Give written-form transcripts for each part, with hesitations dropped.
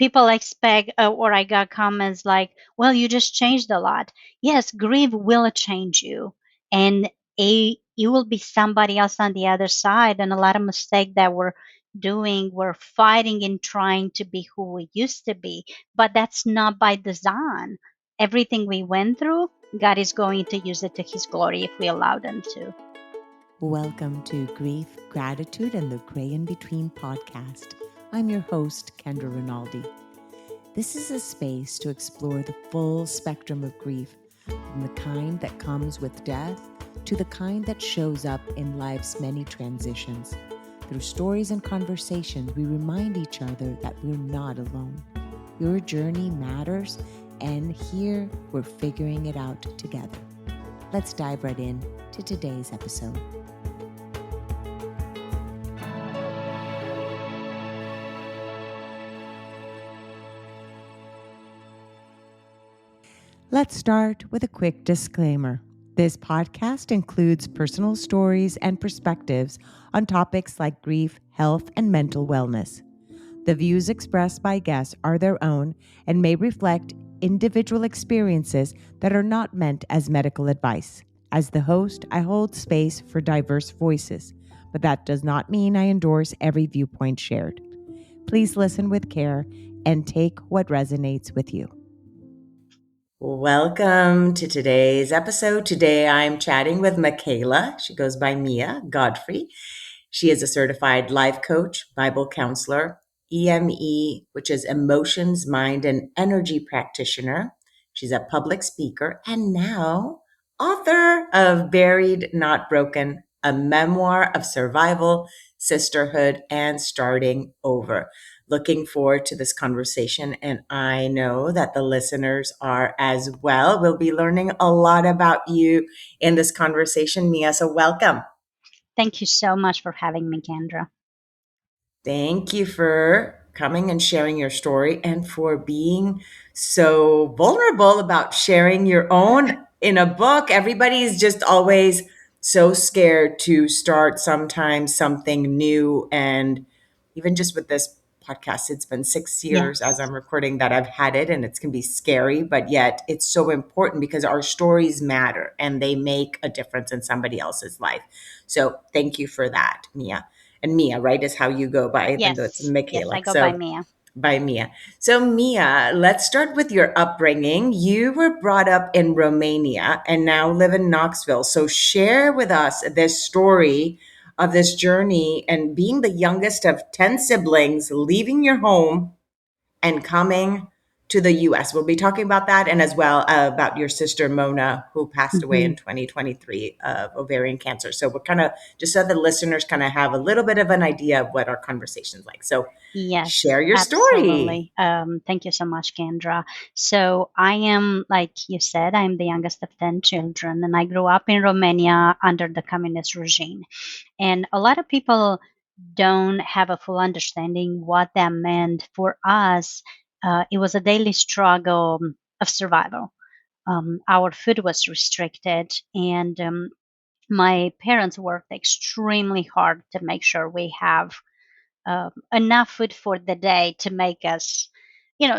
people expect, or I got comments like, well, you just changed a lot. Yes, grief will change you. And you will be somebody else on the other side. And a lot of mistakes that we're doing, we're fighting and trying to be who we used to be. But that's not by design. Everything we went through, God is going to use it to His glory if we allow them to. Welcome to Grief, Gratitude, and the Gray in Between podcast. I'm your host, Kendra Rinaldi. This is a space to explore the full spectrum of grief, from the kind that comes with death to the kind that shows up in life's many transitions. Through stories and conversations, we remind each other that we're not alone. Your journey matters, and here we're figuring it out together. Let's dive right in to today's episode. Let's start with a quick disclaimer. This podcast includes personal stories and perspectives on topics like grief, health, and mental wellness. The views expressed by guests are their own and may reflect individual experiences that are not meant as medical advice. As the host, I hold space for diverse voices, but that does not mean I endorse every viewpoint shared. Please listen with care and take what resonates with you. Welcome to today's episode. Today I'm chatting with MIHAELA. She goes by Mia Godfrey. She is a certified life coach, Bible counselor, EME, which is emotions, mind, and energy practitioner. She's a public speaker and now author of Buried, Not Broken, a memoir of survival, sisterhood, and starting over. Looking forward to this conversation, and I know that the listeners are as well. We'll be learning a lot about you in this conversation, Mia, so welcome. Thank you so much for having me, Kendra. Thank you for coming and sharing your story and for being so vulnerable about sharing your own in a book. Everybody is just always so scared to start sometimes something new. And even just with this podcast, it's been 6 years as I'm recording that I've had it, and it's can be scary, but yet it's so important because our stories matter and they make a difference in somebody else's life. So thank you for that, Mia. And Mia, right, is how you go by, even though it's Yes, I MIHAELA. go by So Mia. by Mia. So Mia, let's start with your upbringing. You were brought up in Romania and now live in Knoxville. So share with us this story of this journey and being the youngest of 10 siblings, leaving your home and coming to the US. We'll be talking about that and as well about your sister Mona, who passed away in 2023 of ovarian cancer. So we're kind of, just so the listeners kind of have a little bit of an idea of what our conversation's like. So Yes, share your story. absolutely. Thank you so much, Kendra. So I am, like you said, I'm the youngest of 10 children, and I grew up in Romania under the communist regime. And a lot of people don't have a full understanding what that meant for us. It was a daily struggle of survival. Our food was restricted, and my parents worked extremely hard to make sure we have enough food for the day to make us,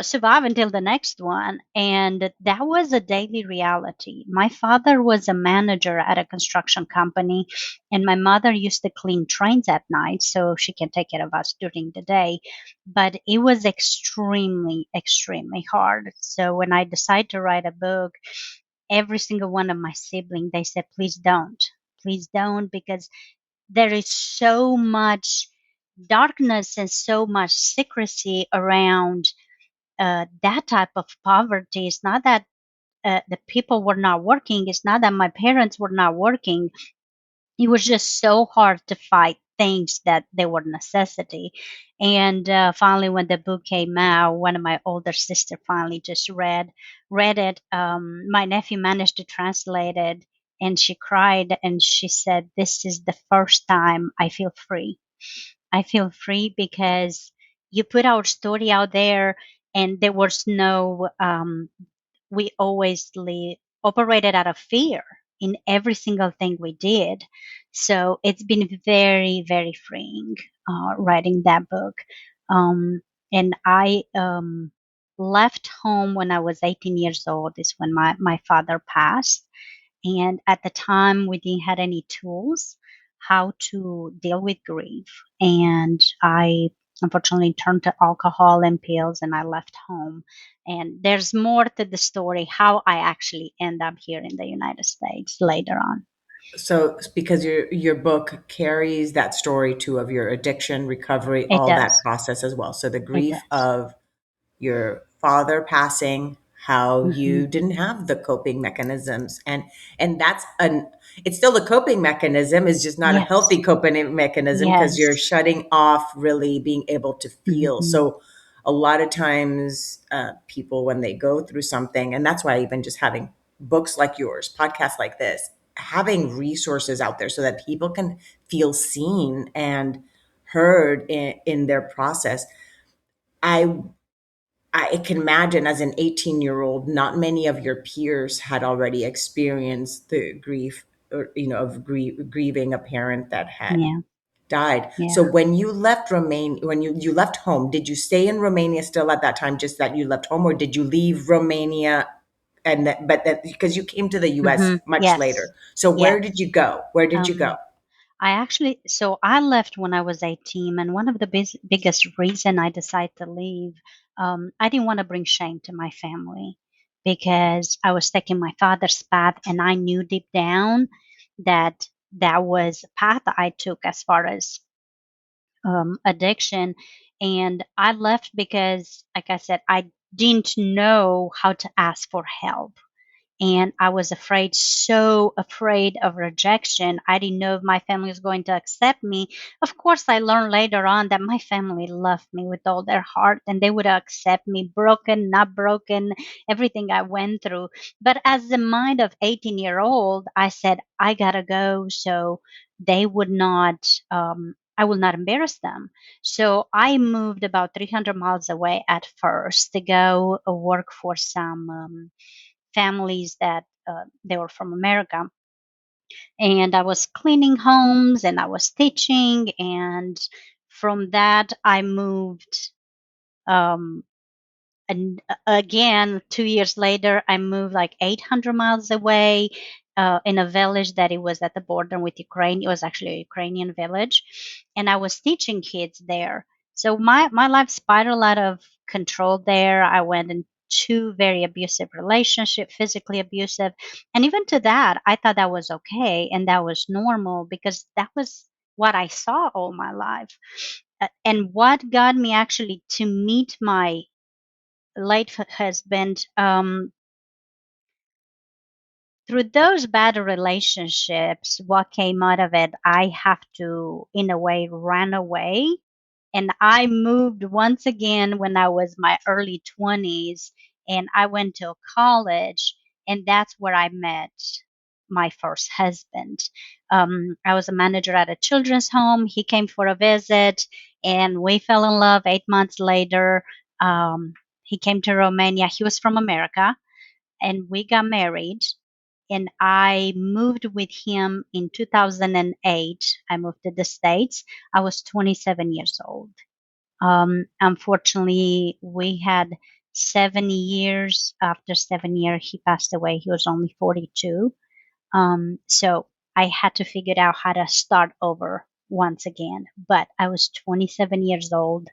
survive until the next one. And that was a daily reality. My father was a manager at a construction company, and my mother used to clean trains at night so she can take care of us during the day. But it was extremely, extremely hard. So when I decided to write a book, every single one of my siblings, they said, please don't, because there is so much darkness and so much secrecy around that type of poverty. It's not that the people were not working. It's not that my parents were not working. It was just so hard to fight things that they were necessity. And finally, when the book came out, one of my older sister finally just read it. My nephew managed to translate it, and she cried and she said, "This is the first time I feel free. I feel free because you put our story out there, and there was no, we always operated out of fear in every single thing we did. So it's been very, very freeing writing that book. Um, And I left home when I was 18 years old, is when my father passed. And at the time, we didn't have any tools how to deal with grief. And I unfortunately turned to alcohol and pills, and I left home. And there's more to the story how I actually end up here in the United States later on. So because your book carries that story too of your addiction, recovery, It all that does. process as well. So the It grief does. of your father passing, how Hmm. you didn't have the coping mechanisms, and that's an it's still a coping mechanism, it's just not a Yes. healthy coping mechanism because you're Yes. shutting off really being able to feel. Hmm. So a lot of times people when they go through something, and that's why even just having books like yours, podcasts like this, having resources out there so that people can feel seen and heard in their process. I i can imagine as an 18-year-old, not many of your peers had already experienced the grief, or of grieving a parent that had Yeah. died. Yeah. So when you left Romania, when you left home, did you stay in Romania still at that time, just that you left home, or did you leave Romania and that, but that because you came to the US much Yes. later? So where did Yes. you go? Where did you go? Um, so I left when I was 18, and one of the biggest reason I decided to leave, I didn't want to bring shame to my family because I was taking my father's path, and I knew deep down that that was a path I took as far as addiction. And I left because, like I said, I didn't know how to ask for help, and I was afraid, so afraid of rejection. I didn't know if my family was going to accept me. Of course, I learned later on that my family loved me with all their heart, and they would accept me, broken, not broken, everything I went through. But as the mind of 18-year-old, I said, I gotta go so they would not. I will not embarrass them. So I moved about 300 miles away at first to go work for some families that they were from America. And I was cleaning homes and I was teaching. And from that, I moved. Um, and again, 2 years later, I moved like 800 miles away in a village that it was at the border with Ukraine. It was actually a Ukrainian village. And I was teaching kids there. So my life spiraled out of control there. I went in two very abusive relationship, physically abusive. And even to that, I thought that was okay and that was normal because that was what I saw all my life. And what got me actually to meet my late husband, through those bad relationships, what came out of it, I have to, in a way, run away. And I moved once again when I was my early 20s, and I went to college, and that's where I met my first husband. I was a manager at a children's home. He came for a visit, and we fell in love 8 months later. He came to Romania. He was from America, and we got married. And I moved with him in 2008. I moved to the States. I was 27 years old. Unfortunately, we had 7 years. After 7 years, he passed away. He was only 42. So I had to figure out how to start over once again. But I was 27 years old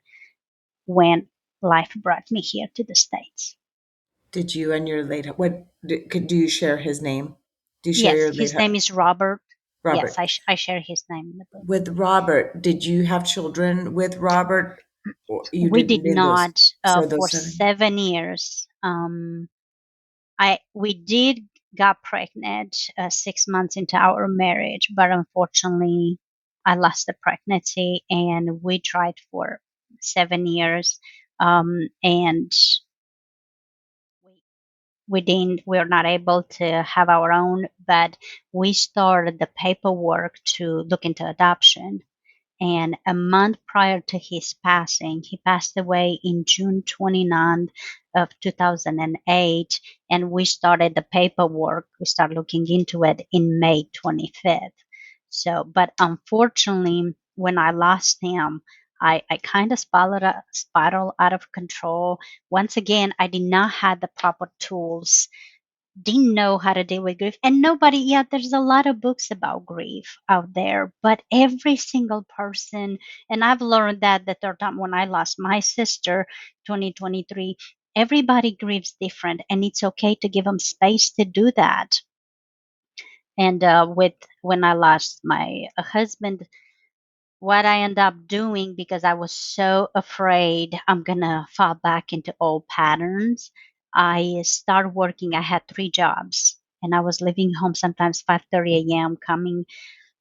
when life brought me here to the States. Did you and your late do you share his name? Do you share Yes, your late his name is Robert. Yes, Robert? I share his name in the book. With Robert, did you have children with Robert? Or you We didn't did in those, not so for those 7. 7 years. I we did got pregnant 6 months into our marriage, but unfortunately, I lost the pregnancy, and we tried for 7 years, and we we were not able to have our own. But we started the paperwork to look into adoption. And a month prior to his passing, he passed away in June 29th of 2008. And we started the paperwork. We started looking into it in May 25th. So, but unfortunately, when I lost him, I kind of spiral out of control. Once again, I did not have the proper tools, didn't know how to deal with grief. And nobody, yeah, there's a lot of books about grief out there, but every single person, and I've learned that the third time when I lost my sister, 2023, everybody grieves different, and it's okay to give them space to do that. And with when I lost my husband, what I ended up doing, because I was so afraid I'm gonna fall back into old patterns, I started working. I had three jobs, and I was leaving home sometimes 5:30 a.m., coming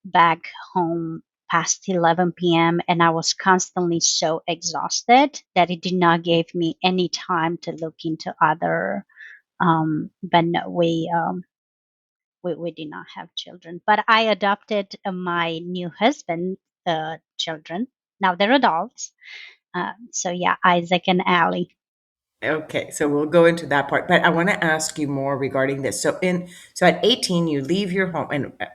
back home past 11 p.m., and I was constantly so exhausted that it did not give me any time to look into other. But no, we did not have children, but I adopted my new husband children. Now they're adults. So yeah, Isaac and Allie. Okay, so we'll go into that part, but I want to ask you more regarding this. So at 18 you leave your home,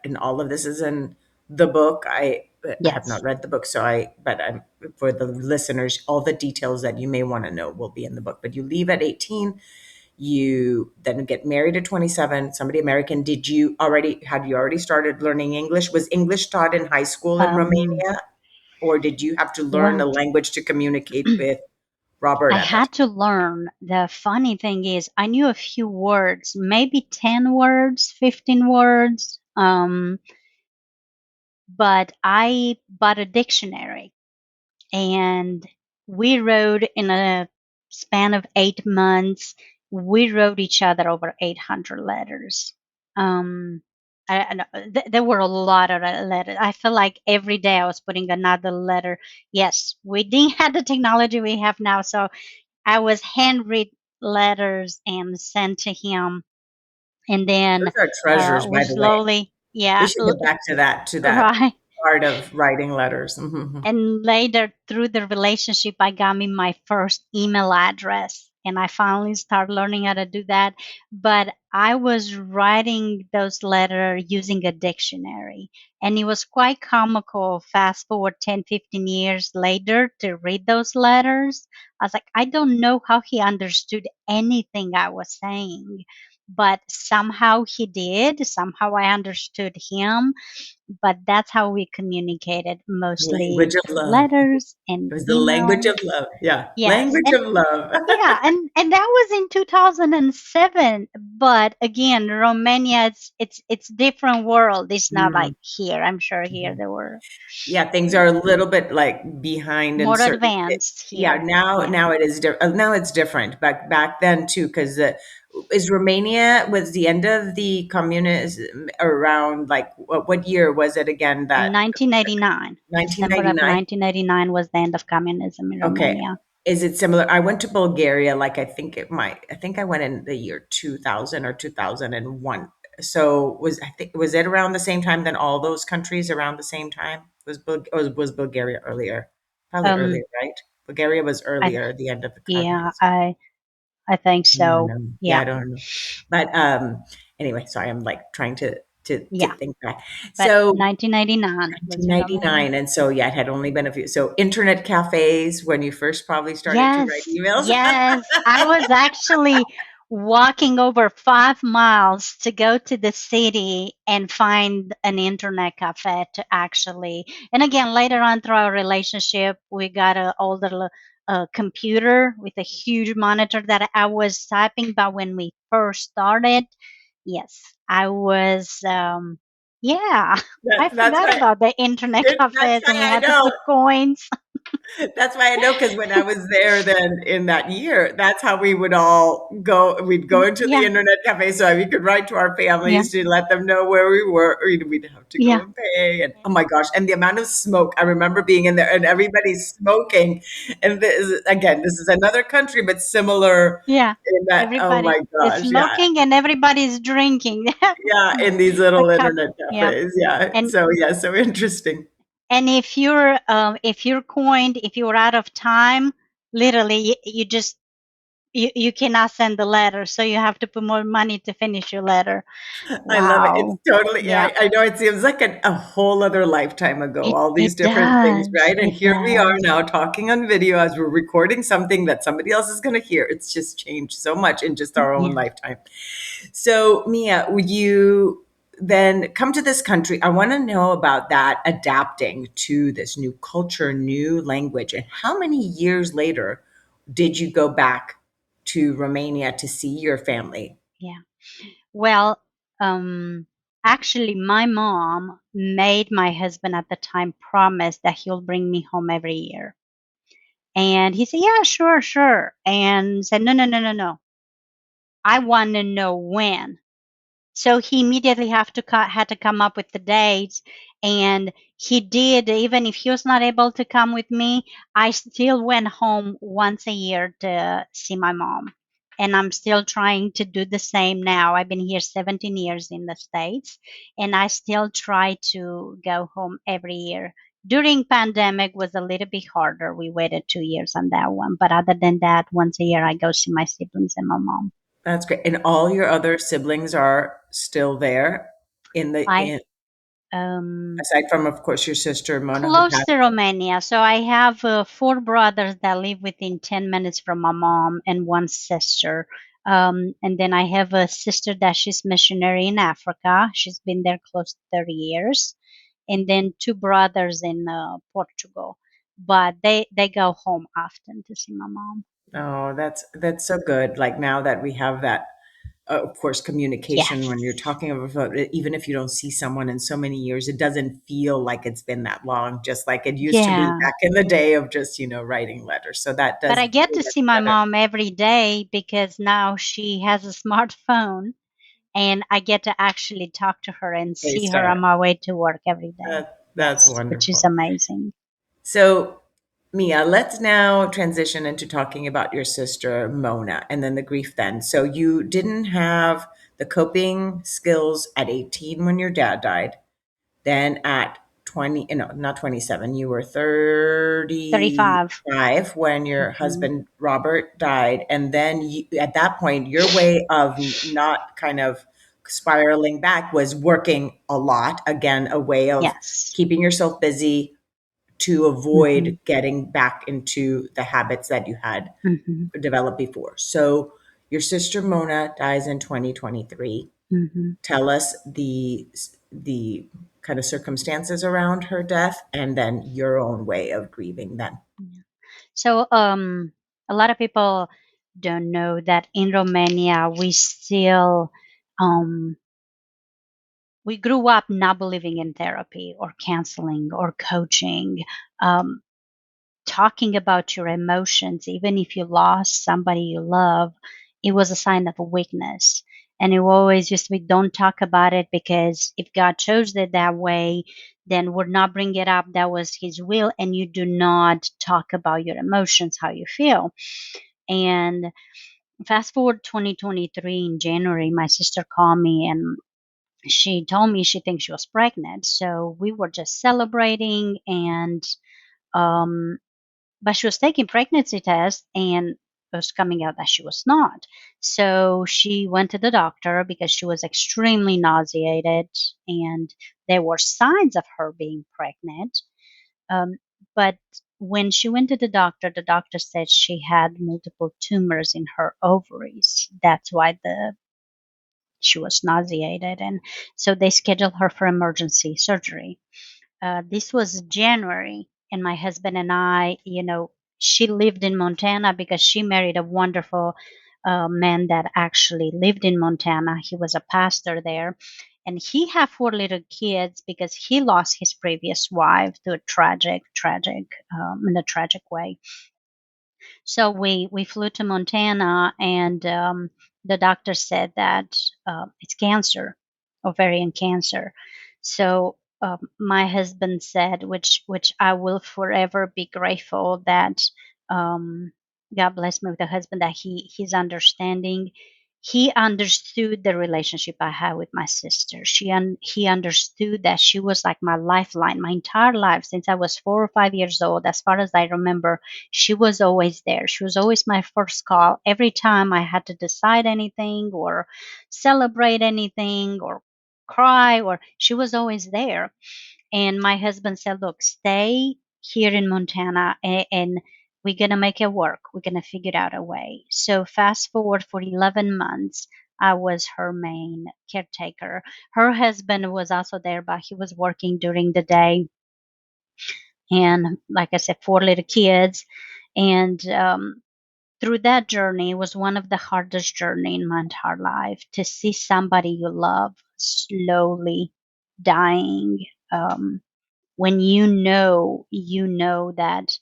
and all of this is in the book. I have not Yes. read the book, so I but I'm for the listeners, all the details that you may want to know will be in the book. But you leave at 18, you then get married at 27, somebody American. Had you already started learning English? Was English taught in high school in Um, Romania, or did you have to learn a well, language to communicate with Robert I at that had to learn. The funny thing is, I knew a few words, maybe 10 words, 15 words. But I bought a dictionary, and we wrote in a span of 8 months. We wrote each other over 800 letters. Um, I know, there were a lot of letters. I feel like every day I was putting another letter. Yes, we didn't have the technology we have now, so I was handwritten letters and sent to him, and then Those are treasures, we by the way. slowly, We yeah, should get back to that right. part of writing letters. Mhm. And later, through the relationship, I got me my first email address, and I finally started learning how to do that. But I was writing those letters using a dictionary, and it was quite comical. Fast forward 10, 15 years later to read those letters. I was like, I don't know how he understood anything I was saying, but somehow he did. Somehow I understood him, but that's how we communicated, mostly Language of through love. letters and It was the language of emails. love. Yeah, Yes, language and of love. yeah, and that was in 2007. But again, Romania, it's different world. It's not like Mm. here. I'm sure here there were Yeah, things are a little bit like behind in more certain. advanced Yeah, here. Yeah. now it is. Now it's different. Back then too, because is Romania was the end of the communism around like what year was it again? In That 1989, December of 1999. 1989 was the end of communism in Okay. Romania. Is it similar? I went to Bulgaria, like I think I went in the year 2000 or 2001. So was it around the same time than all those countries around the same time? Was Bulgaria earlier? Probably Um, earlier, right? Bulgaria was I earlier, the end of the yeah, communism. I think I don't so. know. Yeah, Yeah, I don't know. But anyway, sorry, I'm like trying to yeah. think back. But So 1999 was in Romania. 1999, and so yeah, it had only been a few. So internet cafes when you first probably started to write Yes, emails. yes. I was actually walking over 5 miles to go to the city and find an internet cafe to actually. And again, later on through our relationship, we got a older computer with a huge monitor that I was typing. But when we first started, yes, I was. Yeah, I That's forgot why about the internet that's cafes, why and we I had to know. put coins. That's why I know, because when I was there then in that year, that's how we would all go. We'd go into the Yeah, internet cafe so we could write to our yeah, families to let them know where we were. We'd have to go yeah. and pay. And oh my gosh, and the amount of smoke. I remember being in there and everybody's smoking. And this is another country, but similar Yeah, in that, oh everybody my is gosh, yeah. smoking and everybody's drinking. Yeah, in these A little cup. internet Yeah, cafes. Yeah. and So yeah, so interesting. if you're coined, if you're out of time, literally you just you cannot send the letter, so you have to put more money to finish your letter. I love it. It's Wow. totally, Yeah. I know it seems like a whole other lifetime ago, It all these it different things, does. right? And It here we are does. now talking on video as we're recording something that somebody else is going to hear. It's just changed so much in just our own Yeah. lifetime. So, Mia, would you then come to this country? I want to know about that adapting to this new culture, new language, and how many years later did you go back to Romania to see your family? Yeah. Well, um, actually, my mom made my husband at the time promise that he'll bring me home every year. And he said, "Yeah, sure, sure." And said, "No, no, no, no, no. I want to know when." So he immediately had to come up with the dates, and he did. Even if he was not able to come with me, I still went home once a year to see my mom, and I'm still trying to do the same now. I've been here 17 years in the States, and I still try to go home every year. During pandemic was a little bit harder. We waited 2 years on that one, but other than that, once a year I go see my siblings and my mom. That's great. And all your other siblings are still there I in um aside from, of course, your sister Mona who Close passed. to Romania. So I have four brothers that live within 10 minutes from my mom and one sister. And then I have a sister that she's missionary in Africa. She's been there close to 30 years. And then two brothers in Portugal. But they go home often to see my mom. Oh, that's so good. Like now that we have that, of course, communication when you're Yes. talking about it, even if you don't see someone in so many years, it doesn't feel like it's been that long, just like it used to be Yeah. back in the day of just, writing letters. So that But does I get feel to much see my better. mom every day because now she has a smartphone and I get to actually talk to her and see her FaceTime. on my way to work every day. That's Yes, which is wonderful. amazing. So, Mia, let's now transition into talking about your sister, Mona, and then the grief then. So, you didn't have the coping skills at 18 when your dad died. Then at 20, no, not 27, you were 35. 35 when your Hmm. husband, Robert, died. And then at that point, your way of not kind of spiraling back was working a lot. Again, a way of Yes. keeping yourself busy to Hmm. avoid getting back into the habits that you had Hmm. developed before. So your sister Mona dies in 2023. Hmm. Tell us the kind of circumstances around her death and then your own way of grieving then. So, a lot of people don't know that in Romania um, we grew up not believing in therapy or counseling or coaching. Um, Talking about your emotions, even if you lost somebody you love, it was a sign of a weakness. And it always used to be, don't talk about it because if God chose it that way, then would not bring it up. That was His will, and you do not talk about your emotions, how you feel. And fast forward 2023 in January, my sister called me and she told me she thinks she was pregnant. So we were just celebrating and um, but she was taking pregnancy tests and it was coming out that she was not. So she went to the doctor because she was extremely nauseated and there were signs of her being pregnant. Um, but when she went to the doctor said she had multiple tumors in her ovaries. That's why the she was nauseated, and so they scheduled her for emergency surgery. This was January, and my husband and I, she lived in Montana because she married a wonderful man that actually lived in Montana. He was a pastor there, and he had four little kids because he lost his previous wife to a in a tragic way. So we flew to Montana, and the doctor said that it's cancer, ovarian cancer. So my husband said, which I will forever be grateful that um, God bless me with a husband that he's understanding. he understood the relationship I had with my sister. He understood that she was like my lifeline, my entire life since I was 4 or 5 years old. As far as I remember, she was always there. She was always my first call every time I had to decide anything or celebrate anything or cry, or she was always there. And my husband said, "Look, stay here in Montana, and we're going to make it work. We're going to figure out a way." So, fast forward for 11 months, I was her main caretaker. Her husband was also there, but he was working during the day. And, like I said, 4 little kids. And through that journey, it was one of the hardest journey in my entire life to see somebody you love slowly dying. When you know that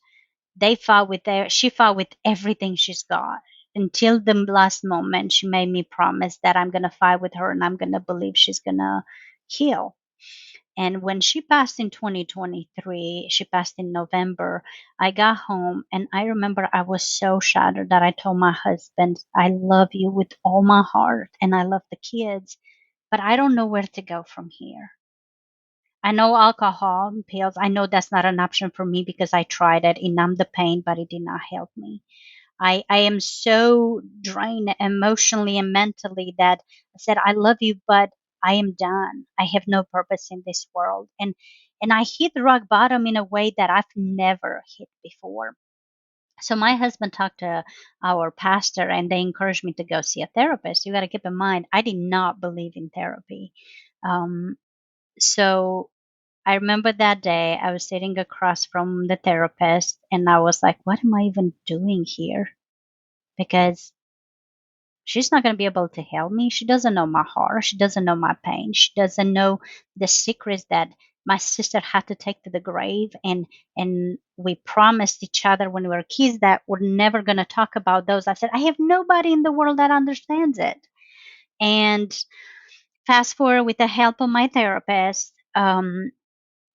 she fought with everything she's got until the last moment. She made me promise that I'm going to fight with her and I'm going to believe she's going to heal. And when she passed in 2023, she passed in November, I got home and I remember I was so shattered that I told my husband, "I love you with all my heart and I love the kids, but I don't know where to go from here. I know alcohol and pills. I know that's not an option for me because I tried it. It numbed the pain, but it did not help me. I am so drained emotionally and mentally that I said, I love you, but I am done. I have no purpose in this world." And I hit rock bottom in a way that I've never hit before. So my husband talked to our pastor and they encouraged me to go see a therapist. You got to keep in mind, I did not believe in therapy. Um, so I remember that day I was sitting across from the therapist and I was like, what am I even doing here? Because she's not going to be able to help me. She doesn't know my heart. She doesn't know my pain. She doesn't know the secrets that my sister had to take to the grave. And we promised each other when we were kids that we're never going to talk about those. I said, I have nobody in the world that understands it. And fast forward, with the help of my therapist,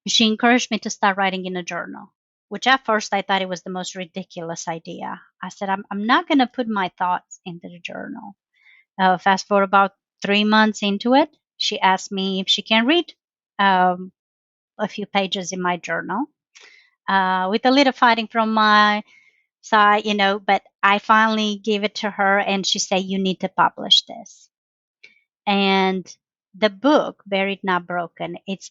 she encouraged me to start writing in a journal, which at first I thought it was the most ridiculous idea. I said, I'm not going to put my thoughts into the journal. Fast forward about 3 months into it, she asked me if she can read um, a few pages in my journal, with a little fighting from my side, but I finally gave it to her and she said, "You need to publish this." And the book, Buried Not Broken, it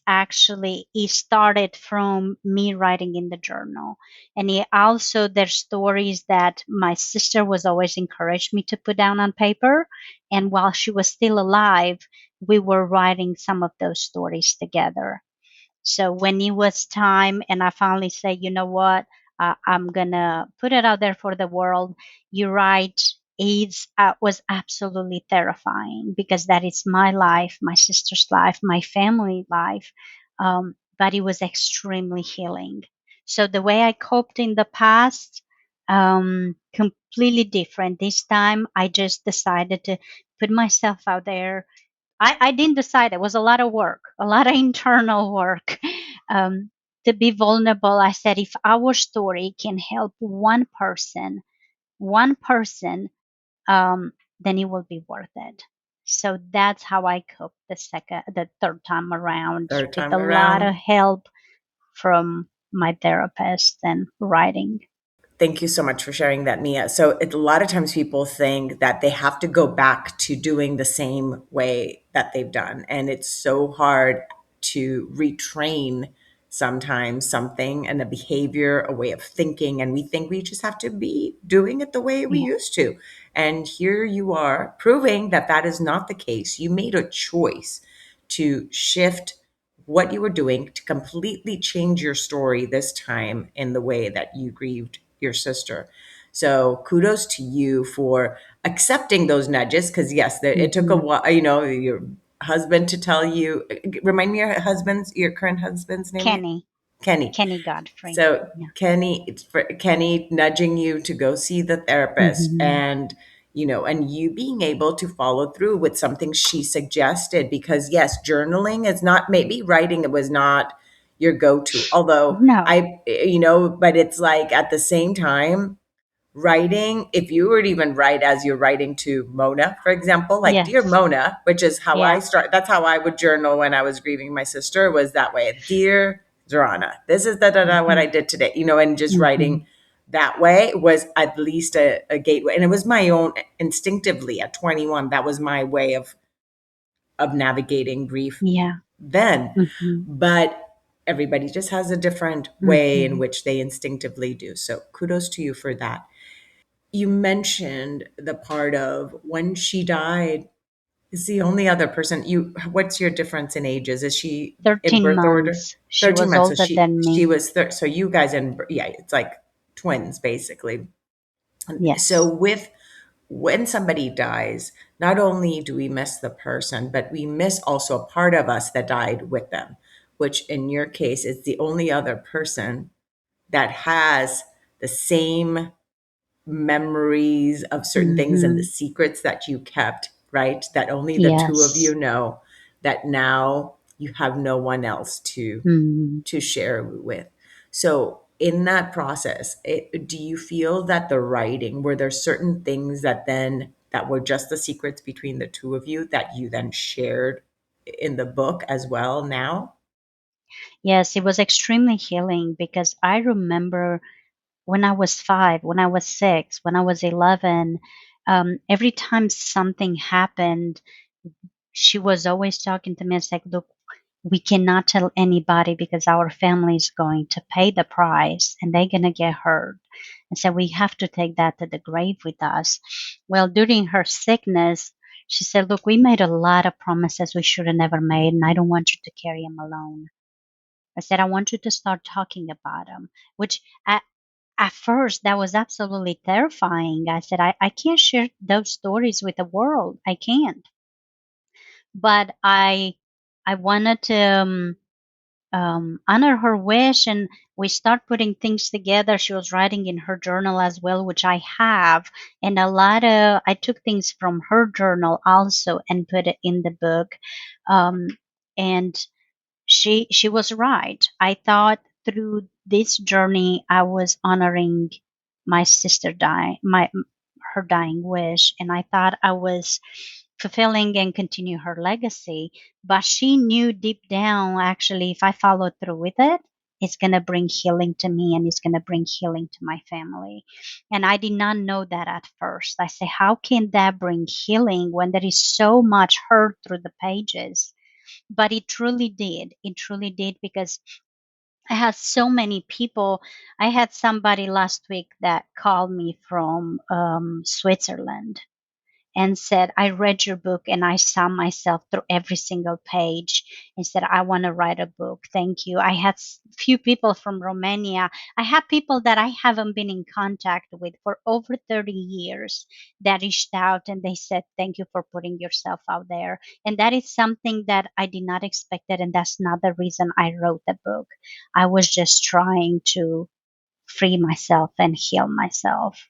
started from me writing in the journal. And there's stories that my sister was always encouraged me to put down on paper. And while she was still alive, we were writing some of those stories together. So when it was time and I finally said, you know what, I'm going to put it out there for the world, you're right. AIDS was absolutely terrifying because that is my life, my sister's life, my family life. But it was extremely healing. So the way I coped in the past, completely different. This time I just decided to put myself out there. I didn't decide. It was a lot of work, a lot of internal work, um, to be vulnerable. I said, if our story can help one person, then it will be worth it. So that's how I coped the third time around, Third with a time lot of around. help from my therapist and writing. Thank you so much for sharing that, Mia. So, a lot of times people think that they have to go back to doing the same way that they've done. And it's so hard to retrain sometimes something and a behavior, a way of thinking. And we think we just have to be doing it the way we Yeah. used to. And here you are proving that that is not the case. You made a choice to shift what you were doing to completely change your story this time in the way that you grieved your sister. So kudos to you for accepting those nudges because yes, it took a Hmm. while, your husband to tell you. Remind me your current husband's name again? Kenny, Kenny. Kenny Godfrey. So Yeah. Kenny, it's for Kenny nudging you to go see the therapist, Hmm. and and you being able to follow through with something she suggested, because yes, journaling is not, maybe writing it was not your go-to, although No. but it's like at the same time, writing, if you were to even write as you're writing to Mona, for example, like dear Yes. Mona, which is how I Yeah. start. That's how I would journal when I was grieving my sister, was that way. Dear Zorana, this is da da da what Hmm. I did today, and just Hmm. writing that way was at least a gateway. And it was my own, instinctively at 21, that was my way of navigating grief Yeah. then. Hmm. But everybody just has a different way in Hmm. which they instinctively do. So kudos to you for that. You mentioned the part of when she died is the only other person you, what's your difference in ages? Is she in 13 birth order? months. She 13 was months. So older she than she me. was so you guys yeah, it's like twins basically. So Yes. with when somebody dies, not only do we miss the person, but we miss also a part of us that died with them, which in your case is the only other person that has the same memories of certain things and the Hmm. secrets that you kept, right? That only the two of you Yes. know, that now you have no one else Hmm. to share with. So in that process, do you feel that the writing, were there certain things that then that were just the secrets between the two of you that you then shared in the book as well now? Yes, it was extremely healing because I remember when I was 5, when I was 6, when I was 11, every time something happened, she was always talking to me and saying, look, we cannot tell anybody because our family is going to pay the price and they're going to get hurt. And so we have to take that to the grave with us. Well, during her sickness, she said, look, we made a lot of promises we should have never made, and I don't want you to carry them alone. I said, I want you to start talking about them, which at first that was absolutely terrifying. I said, I can't share those stories with the world. I can't. But I wanted to honor her wish, and we start putting things together. She was writing in her journal as well, which I have, and a lot of I took things from her journal also and put it in the book. Um, and she was right. I thought through this journey I was honoring my sister die my her dying wish, and I thought I was fulfilling and continue her legacy. But she knew deep down, actually, if I follow through with it, it's going to bring healing to me and it's going to bring healing to my family. And I did not know that at first. I say, how can that bring healing when there is so much hurt through the pages? But it truly did. It truly did, because I had so many people. I had somebody last week that called me from Switzerland and said, I read your book and I saw myself through every single page and said, I want to write a book. Thank you. I had few people from Romania. I have people that I haven't been in contact with for over 30 years that reached out and they said, thank you for putting yourself out there. And that is something that I did not expect it. And that's not the reason I wrote the book. I was just trying to free myself and heal myself.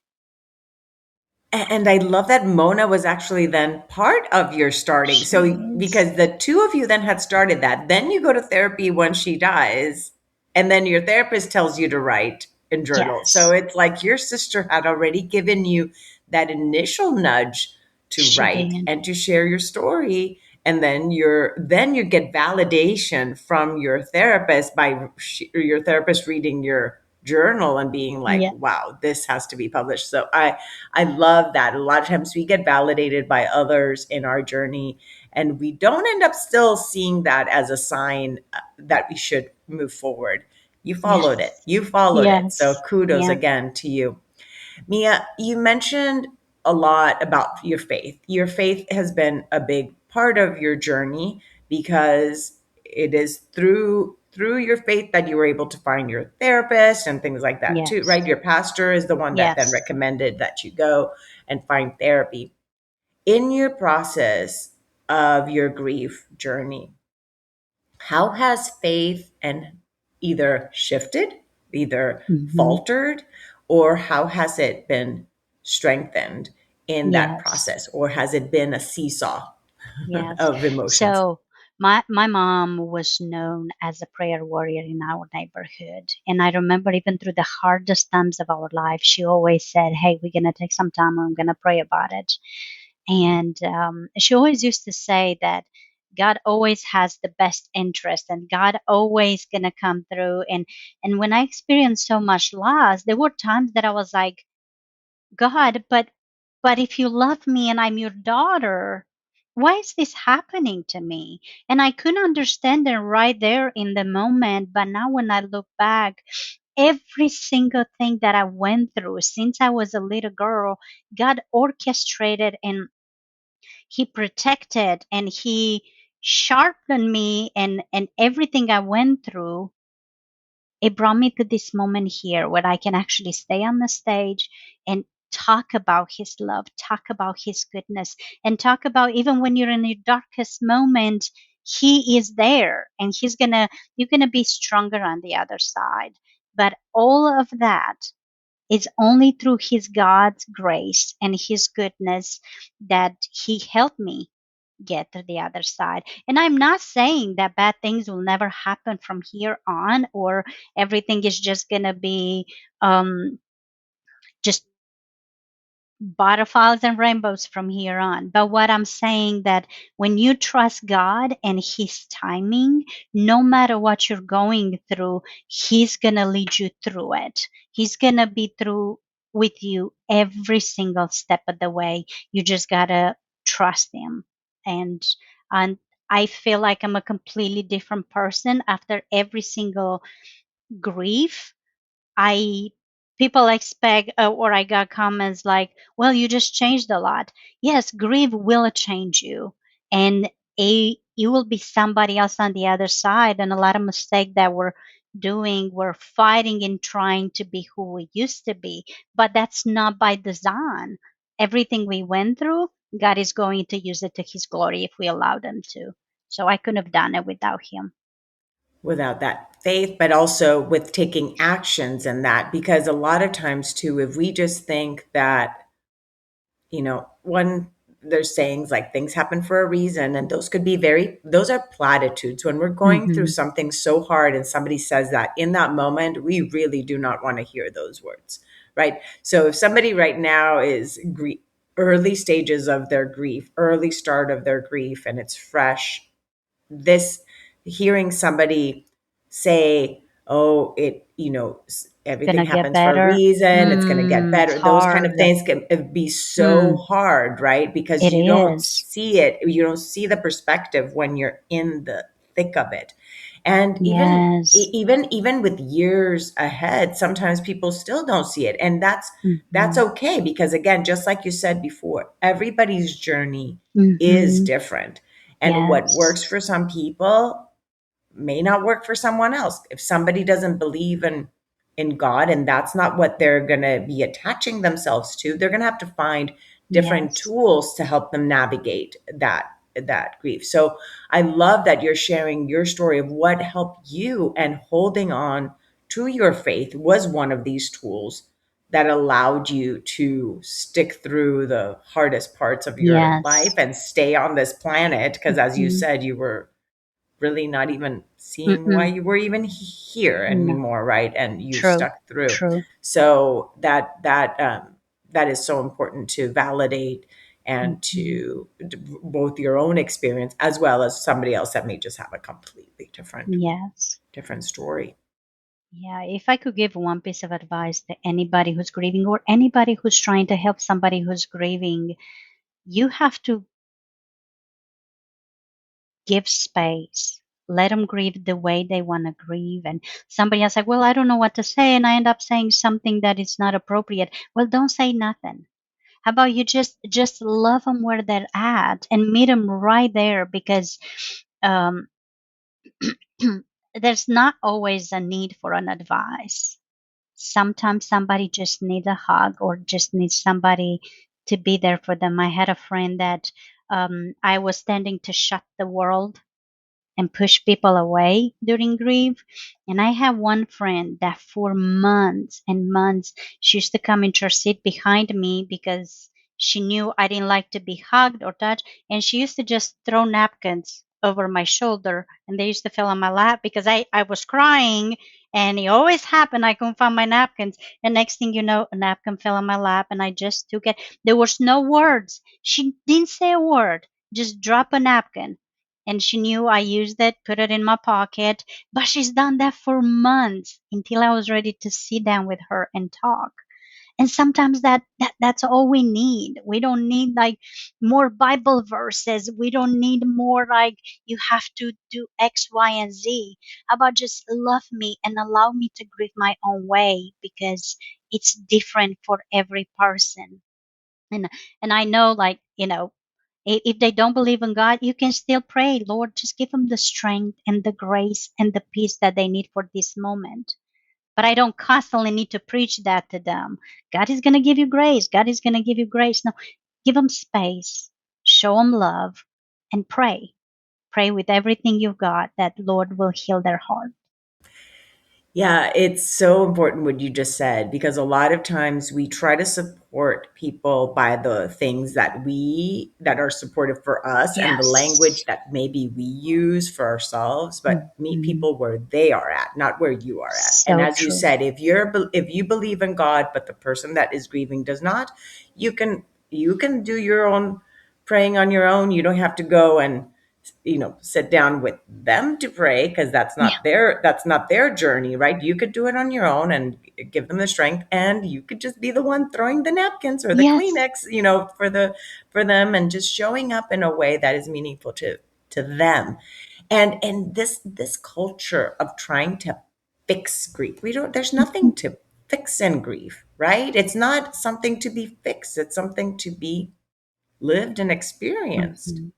And I love that Mona was actually then part of your starting. She So, is. because the two of you then had started that, then you go to therapy when she dies, and then your therapist tells you to write and journal. So, Yes, it's like your sister had already given you that initial nudge to she write did. and to share your story. And then you get validation from your therapist by your therapist reading your journal and being like, Yeah. wow, this has to be published. So I love that. A lot of times we get validated by others in our journey, and we don't end up still seeing that as a sign that we should move forward. You followed it. Yes. You followed it. So Yes. kudos Yeah. again to you. Mia, you mentioned a lot about your faith. Your faith has been a big part of your journey because it is through your faith that you were able to find your therapist and things like that too, right? Yes. Your pastor is the one that then Yes. recommended that you go and find therapy. In your process of your grief journey, how has faith and either shifted, either Hmm. faltered, or how has it been strengthened in that Yes. process? Or has it been a seesaw Yes. of emotions? So My mom was known as a prayer warrior in our neighborhood. And I remember even through the hardest times of our life, she always said, "Hey, we're going to take some time and I'm going to pray about it." And she always used to say that God always has the best interest and God always going to come through. And when I experienced so much loss, there were times that I was like, God, but if you love me and I'm your daughter, why is this happening to me? And I couldn't understand it right there in the moment. But now when I look back, every single thing that I went through since I was a little girl, God orchestrated and He protected and He sharpened me, and everything I went through, it brought me to this moment here where I can actually stay on the stage and talk about his love, talk about his goodness, and talk about even when you're in your darkest moment, he is there and you're gonna be stronger on the other side. But all of that is only through his God's grace and his goodness that he helped me get to the other side. And I'm not saying that bad things will never happen from here on, or everything is just going to be just butterflies and rainbows from here on. But what I'm saying that when you trust God and his timing, no matter what you're going through, he's going to lead you through it. He's going to be through with you every single step of the way. You just got to trust him. And I feel like I'm a completely different person after every single grief. I People expect, or I got comments like, "Well, you just changed a lot." Yes, grief will change you, and you will be somebody else on the other side. And a lot of mistakes that we're fighting and trying to be who we used to be, but that's not by design. Everything we went through, God is going to use it to His glory if we allow them to. So I couldn't have done it without Him. Without that faith, but also with taking actions and that, because a lot of times too, if we just think that, one, there's sayings like things happen for a reason, and those could be those are platitudes. When we're going through Hmm. something so hard and somebody says that in that moment, we really do not want to hear those words, right? So if somebody right now is early stages of their grief, early start of their grief, and it's fresh, this hearing somebody say, "Oh, everything Gonna get happens for a better. reason, it's going to get It's better," those kind of hard. things can be so Mm, hard, right? Because it you don't is. see it, you don't see the perspective when you're in the thick of it. And Yes. even with years ahead, sometimes people still don't see it, and that's Mm-hmm. okay, because again, just like you said before, everybody's journey is Mm-hmm. different, and what Yes. works for some people may not work for someone else. If somebody doesn't believe in God, and that's not what they're going to be attaching themselves to, they're going to have to find different Yes. tools to help them navigate that grief. So I love that you're sharing your story of what helped you, and holding on to your faith was one of these tools that allowed you to stick through the hardest parts of your life Yes. and stay on this planet, because as you Mm-hmm. said, you were really not even seeing why Mm-mm. you were even here No. anymore, right? And you True. stuck through. True. So that is so important to validate, and Mm-hmm. to both your own experience as well as somebody else that may just have a completely Yes. different story. Yeah. If I could give one piece of advice to anybody who's grieving or anybody who's trying to help somebody who's grieving, you have to give space. Let them grieve the way they want to grieve. And somebody else like, well, I don't know what to say, and I end up saying something that is not appropriate. Well, don't say nothing. How about you just love them where they're at and meet them right there, because um, there's not always a need for an advice. Sometimes somebody just needs a hug or just needs somebody to be there for them. I had a friend that I was tending to shut the world and push people away during grief. And I have one friend that for months and months, she used to come into her seat behind me because she knew I didn't like to be hugged or touched. And she used to just throw napkins over my shoulder, and they used to fell on my lap because I was crying, and it always happened. I couldn't find my napkins, and next thing you know, a napkin fell on my lap, and I just took it. There was no words. She didn't say a word. Just drop a napkin. And she knew I used it, put it in my pocket. But she's done that for months until I was ready to sit down with her and talk. And sometimes that's all we need. We don't need like more Bible verses. We don't need more like you have to do X, Y, and Z. How about just love me and allow me to grieve my own way, because it's different for every person. and and I know, like, if they don't believe in God, you can still pray, Lord, just give them the strength and the grace and the peace that they need for this moment. But I don't constantly need to preach that to them. God is going to give you grace. God is going to give you grace. No, give them space, show them love, and pray. Pray with everything you've got that Lord will heal their heart. Yeah, it's so important what you just said, because a lot of times we try to support people by the things that are supportive for us and the language Yes. that maybe we use for ourselves, but meet Mhm. people where they are at, not where you are at. And So as you true. said, if you believe in God but the person that is grieving does not, you can do your own praying on your own. You don't have to go and sit down with them to pray, because Yeah. that's not their journey, right? You could do it on your own and give them the strength, and you could just be the one throwing the napkins or the Yes. Kleenex, for them, and just showing up in a way that is meaningful to them. And this culture of trying to fix grief, we don't there's nothing to fix in grief, right? It's not something to be fixed, it's something to be lived and experienced. Mhm.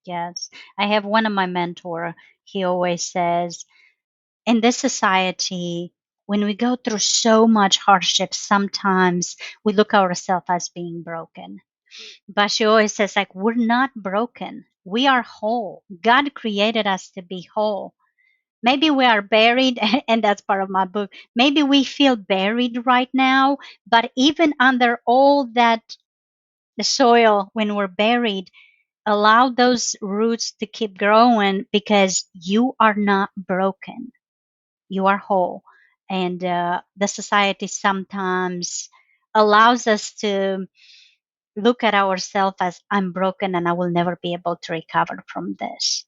Yes. I have one of my mentor. He always says, in this society, when we go through so much hardship, sometimes we look at ourselves as being broken. But she always says, like, we're not broken. We are whole. God created us to be whole. Maybe we are buried, and that's part of my book. Maybe we feel buried right now, but even under all that, the soil, when we're buried, allow those roots to keep growing, because you are not broken. You are whole. And the society sometimes allows us to look at ourselves as, I'm broken and I will never be able to recover from this.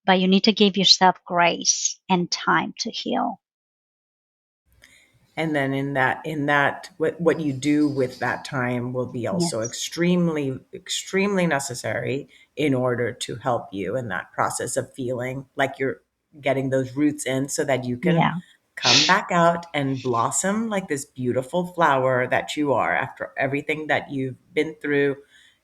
But you need to give yourself grace and time to heal. And then in that what you do with that time will be also Yes. extremely necessary in order to help you in that process of feeling like you're getting those roots in, so that you can Yeah. come back out and blossom like this beautiful flower that you are after everything that you've been through,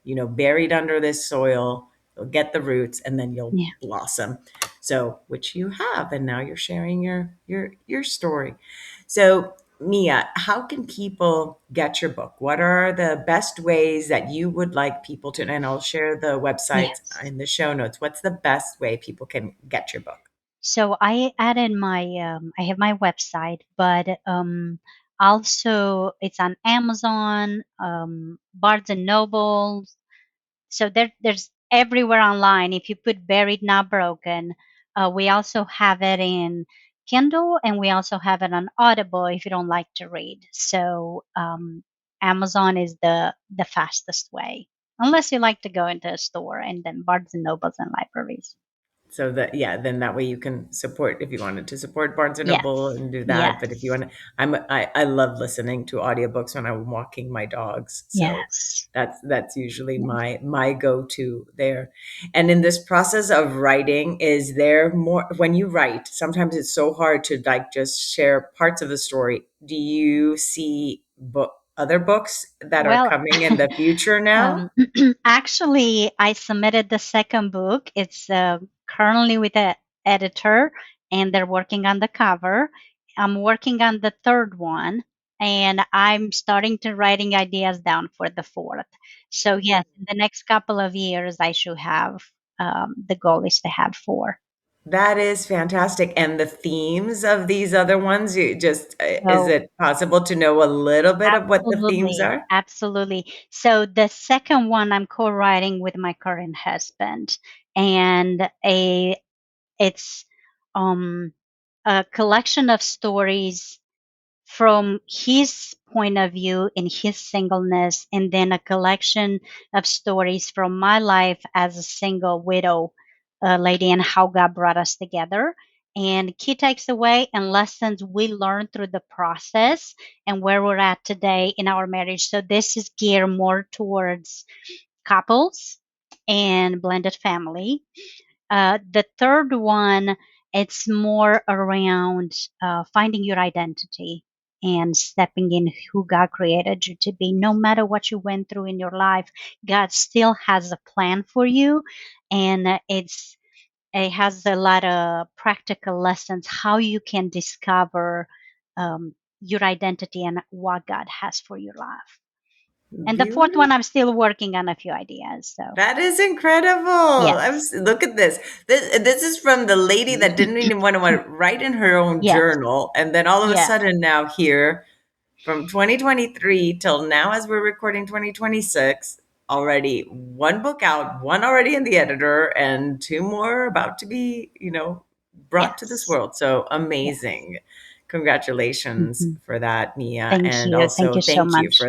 buried under this soil. You'll get the roots, and then you'll Yeah. blossom. So, which you have, and now you're sharing your story. So, Mia, how can people get your book? What are the best ways that you would like people to, and I'll share the websites Yes. in the show notes. What's the best way people can get your book? So I added I have my website, but also it's on Amazon, Barnes and Noble. So there's everywhere online. If you put Buried Not Broken, we also have it in Kindle, and we also have it on Audible if you don't like to read. So Amazon is the fastest way, unless you like to go into a store, and then Barnes and Nobles and libraries. So that, yeah, then that way you can support, if you wanted to support Barnes and Noble Yes, and do that. But if you yes, want to, I love listening to audiobooks when I'm walking my dogs. So yes. that's usually Yes. my go-to there. And in this process of writing, is there more when you write, sometimes it's so hard to like just share parts of the story. Do you see other books that are Well, coming in the future now? Um, actually, I submitted the second book. It's currently with the editor, and they're working on the cover. I'm working on the third one, and I'm starting to writing ideas down for the fourth. So yes, in the next couple of years, I should have. The goal is to have four. That is fantastic. And the themes of these other ones, is So it possible to know a little bit of what the themes absolutely, are? absolutely. So the second one I'm co-writing with my current husband. and it's um, a collection of stories from his point of view in his singleness, and then a collection of stories from my life as a single widow lady and how God brought us together. And key takes away and lessons we learned through the process and where we're at today in our marriage. So this is geared more towards couples and blended family. The third one, it's more around finding your identity and stepping in who God created you to be. No matter what you went through in your life, God still has a plan for you, and it has a lot of practical lessons how you can discover your identity and what God has for your life. And the fourth Beautiful. one, I'm still working on a few ideas. So That is incredible. yes, Look at this. This is from the lady that didn't even want to write in her own yes, journal. And then all of a yeah, sudden now here from 2023 till now, as we're recording 2026, already one book out, one already in the editor, and two more about to be, brought to this yes, world. So yes. amazing. Congratulations Mhm. for that, Mia. Thank And you. Thank also you so much.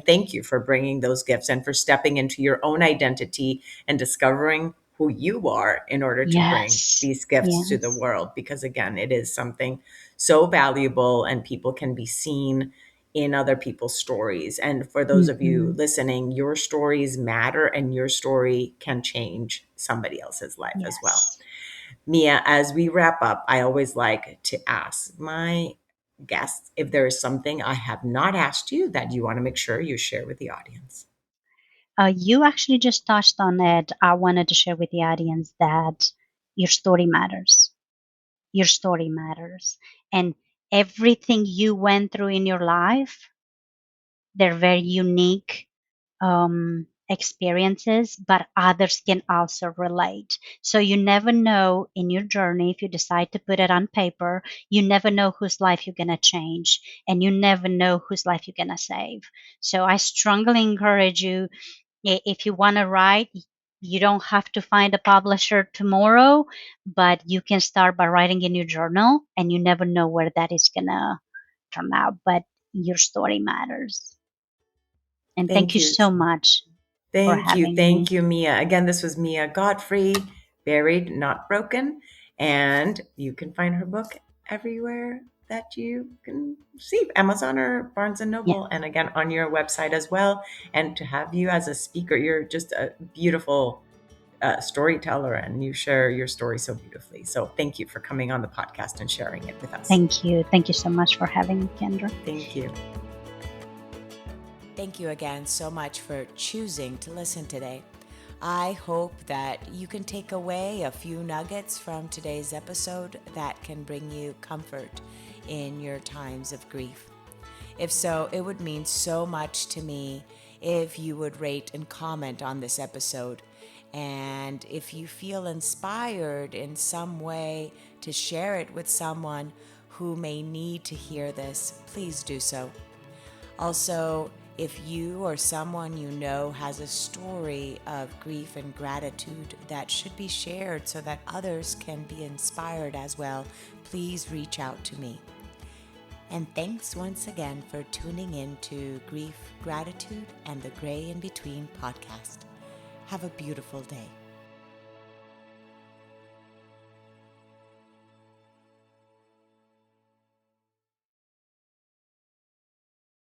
thank you for bringing those gifts and for stepping into your own identity and discovering who you are in order to bring Yes. these gifts to the Yes. world. Because again, it is something so valuable and people can be seen in other people's stories. And for those of you Hmm. listening, your stories matter and your story can change somebody else's life as well. Yes. Mia, as we wrap up, I always like to ask my guests if there is something I have not asked you that you want to make sure you share with the audience. You actually just touched on it. I wanted to share with the audience that your story matters. Your story matters. And everything you went through in your life, they're very unique experiences, but others can also relate. So you never know in your journey, if you decide to put it on paper, you never know whose life you're going to change, and you never know whose life you're going to save. So I strongly encourage you, if you want to write, you don't have to find a publisher tomorrow, but you can start by writing in your journal, and you never know where that is going to turn out. But your story matters. And thank Thank you you. so much for Thank you. having me. Thank you, Mia. Again, this was Mia Godfrey, Buried, Not Broken. And you can find her book everywhere that you can see, Amazon or Barnes and Yeah, Noble, and again on your website as well. And to have you as a speaker, you're just a beautiful storyteller and you share your story so beautifully. So thank you for coming on the podcast and sharing it with us. thank you. Thank you so much for having me, Kendra. Thank you. Thank you again so much for choosing to listen today. I hope that you can take away a few nuggets from today's episode that can bring you comfort in your times of grief. If so, it would mean so much to me if you would rate and comment on this episode. And if you feel inspired in some way to share it with someone who may need to hear this, please do so. Also, if you or someone you know has a story of grief and gratitude that should be shared so that others can be inspired as well, please reach out to me. And thanks once again for tuning in to Grief, Gratitude, and the Gray in Between podcast. Have a beautiful day.